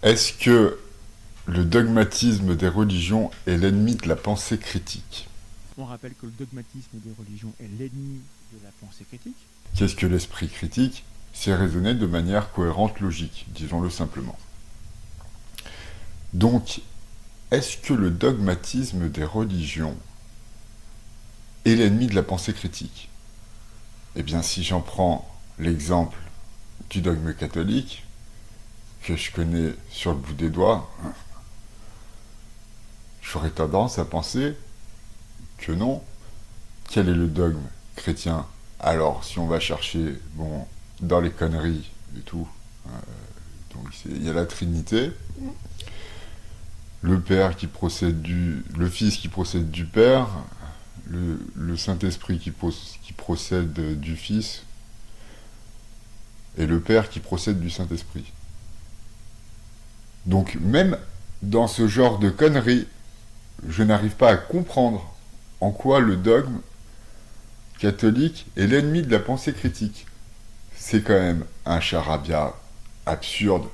Est-ce que le dogmatisme des religions est l'ennemi de la pensée critique? On rappelle que le dogmatisme des religions est l'ennemi de la pensée critique. Qu'est-ce que l'esprit critique? C'est raisonner de manière cohérente, logique, disons-le simplement. Donc, est-ce que le dogmatisme des religions est l'ennemi de la pensée critique? Eh bien, si j'en prends l'exemple du dogme catholique, que je connais sur le bout des doigts, j'aurais tendance à penser que non. Quel est le dogme chrétien? Alors, si on va chercher, bon, dans les conneries et tout, donc il y a la Trinité, le Père qui procède le Fils qui procède du Père, le Saint-Esprit qui procède du Fils, et le Père qui procède du Saint-Esprit. Donc même dans ce genre de conneries, je n'arrive pas à comprendre en quoi le dogme catholique est l'ennemi de la pensée critique. C'est quand même un charabia absurde,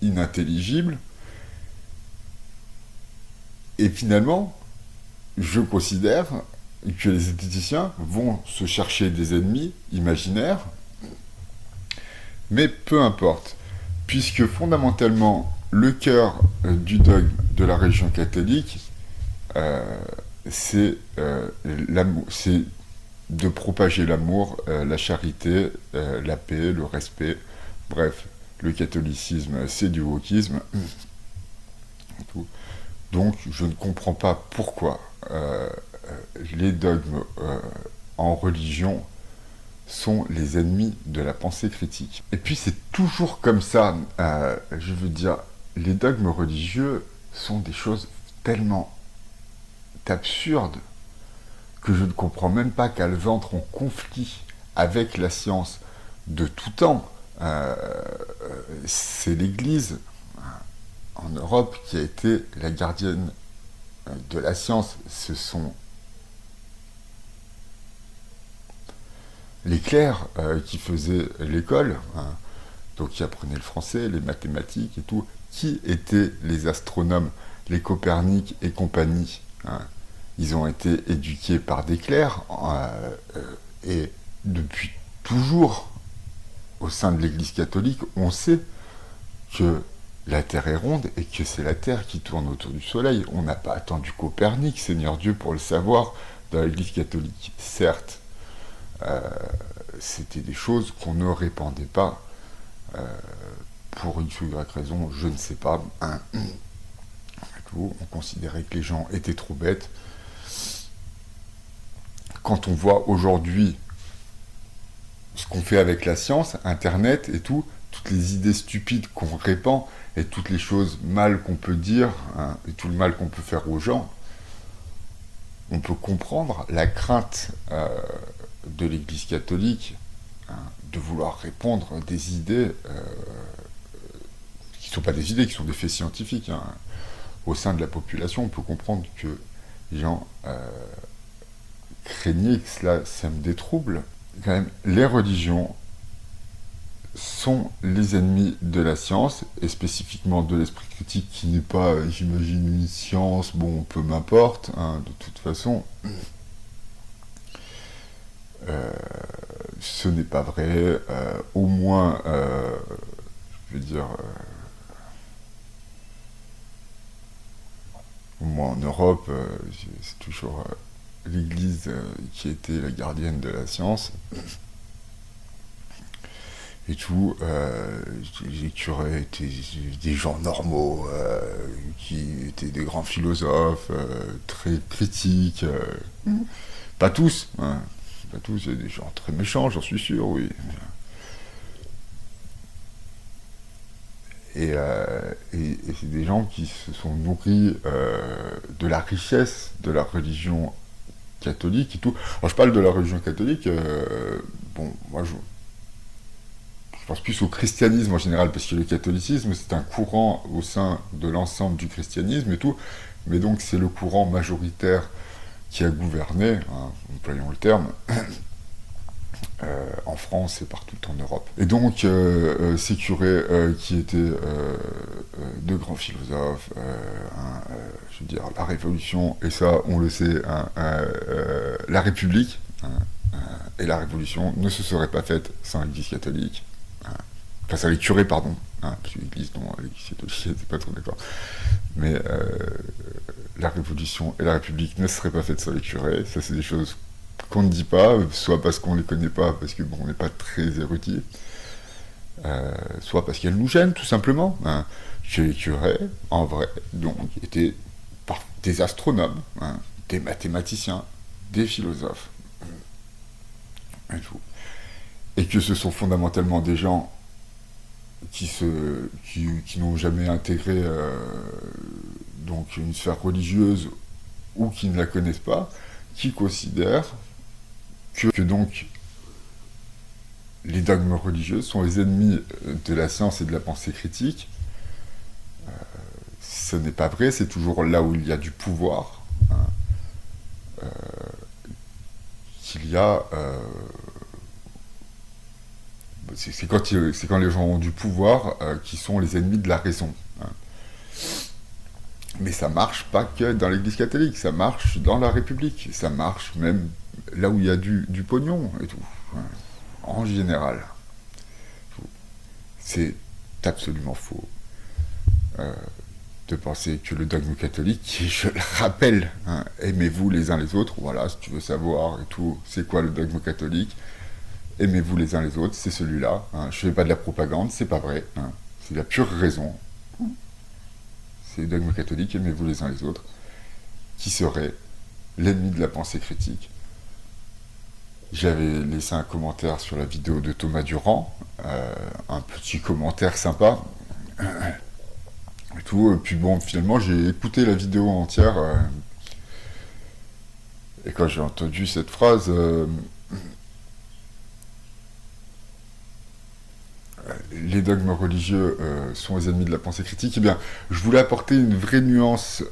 inintelligible, et finalement, je considère que les esthéticiens vont se chercher des ennemis imaginaires, mais peu importe, puisque fondamentalement, le cœur du dogme de la religion catholique, c'est de propager l'amour, la charité, la paix, le respect. Bref, le catholicisme, c'est du wokisme. Donc, je ne comprends pas pourquoi les dogmes en religion sont les ennemis de la pensée critique. Et puis, c'est toujours comme ça. Je veux dire, les dogmes religieux sont des choses tellement absurdes que je ne comprends même pas qu'elles entrent en conflit avec la science de tout temps. C'est l'Église en Europe qui a été la gardienne de la science. Ce sont les clercs qui faisaient l'école, donc qui apprenaient le français, les mathématiques et tout, qui étaient les astronomes, les Copernic et compagnie. Ils ont été éduqués par des clercs, et depuis toujours, au sein de l'Église catholique, on sait que la Terre est ronde et que c'est la Terre qui tourne autour du Soleil. On n'a pas attendu Copernic, Seigneur Dieu, pour le savoir dans l'Église catholique. Certes, c'était des choses qu'on ne répandait pas pour une ou y raison, je ne sais pas. On considérait que les gens étaient trop bêtes. Quand on voit aujourd'hui ce qu'on fait avec la science, Internet et tout, toutes les idées stupides qu'on répand et toutes les choses mal qu'on peut dire, et tout le mal qu'on peut faire aux gens, on peut comprendre la crainte de l'Église catholique de vouloir répandre des idées qui ne sont pas des idées, qui sont des faits scientifiques. Au sein de la population, on peut comprendre que les gens craignaient que cela sème des troubles. Quand même, les religions sont les ennemis de la science, et spécifiquement de l'esprit critique, qui n'est pas, j'imagine, une science, bon, peu m'importe, de toute façon. Ce n'est pas vrai, au moins, je veux dire, au moins en Europe, c'est toujours l'Église qui a été la gardienne de la science. Et tout, les curés étaient des gens normaux, qui étaient des grands philosophes, très critiques. Pas tous, pas tous, il y a des gens très méchants, j'en suis sûr, oui. Et c'est des gens qui se sont nourris de la richesse de la religion catholique et tout. Alors je parle de la religion catholique, bon, moi je pense plus au christianisme en général, parce que le catholicisme c'est un courant au sein de l'ensemble du christianisme et tout, mais donc c'est le courant majoritaire qui a gouverné, employons le terme, en France et partout en Europe. Et donc ces curés qui étaient de grands philosophes, je veux dire, la Révolution, et ça, on le sait, la République, et la Révolution ne se serait pas faite sans l'Église catholique. Enfin, sans les curés, pardon. Parce que l'Église, non, l'Église catholique, c'est pas trop d'accord. Mais la Révolution et la République ne seraient pas faites sans les curés. Ça, c'est des choses qu'on ne dit pas, soit parce qu'on les connaît pas, parce que bon, on n'est pas très érudits, soit parce qu'elles nous gênent, tout simplement. Que les curés, en vrai, donc, étaient des astronomes, des mathématiciens, des philosophes, et tout. Et que ce sont fondamentalement des gens qui n'ont jamais intégré donc une sphère religieuse ou qui ne la connaissent pas, qui considèrent que donc les dogmes religieux sont les ennemis de la science et de la pensée critique. Ce n'est pas vrai, c'est toujours là où il y a du pouvoir qu'il y a... c'est quand les gens ont du pouvoir qui sont les ennemis de la raison. Mais ça marche pas que dans l'Église catholique, ça marche dans la République, ça marche même là où il y a du pognon et tout. En général. C'est absolument faux de penser que le dogme catholique, qui, je le rappelle, aimez-vous les uns les autres, voilà, si tu veux savoir et tout, c'est quoi le dogme catholique, aimez-vous les uns les autres, c'est celui-là. Je fais pas de la propagande, c'est pas vrai. C'est la pure raison. C'est le dogme catholique, aimez-vous les uns les autres, qui serait l'ennemi de la pensée critique. J'avais laissé un commentaire sur la vidéo de Thomas Durand, un petit commentaire sympa, et tout. Et puis bon, finalement, j'ai écouté la vidéo entière, et quand j'ai entendu cette phrase... les dogmes religieux sont les ennemis de la pensée critique, eh bien, je voulais apporter une vraie nuance,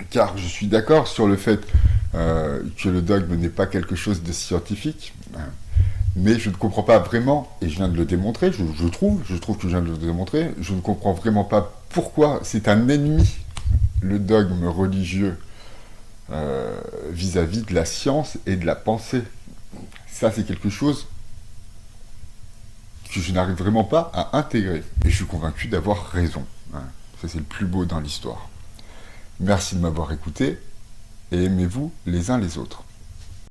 car je suis d'accord sur le fait que le dogme n'est pas quelque chose de scientifique, mais je ne comprends pas vraiment, et je viens de le démontrer, je trouve que je viens de le démontrer, je ne comprends vraiment pas pourquoi c'est un ennemi, le dogme religieux, vis-à-vis de la science et de la pensée. Ça, c'est quelque chose que je n'arrive vraiment pas à intégrer. Et je suis convaincu d'avoir raison. Ça, c'est le plus beau dans l'histoire. Merci de m'avoir écouté, et aimez-vous les uns les autres.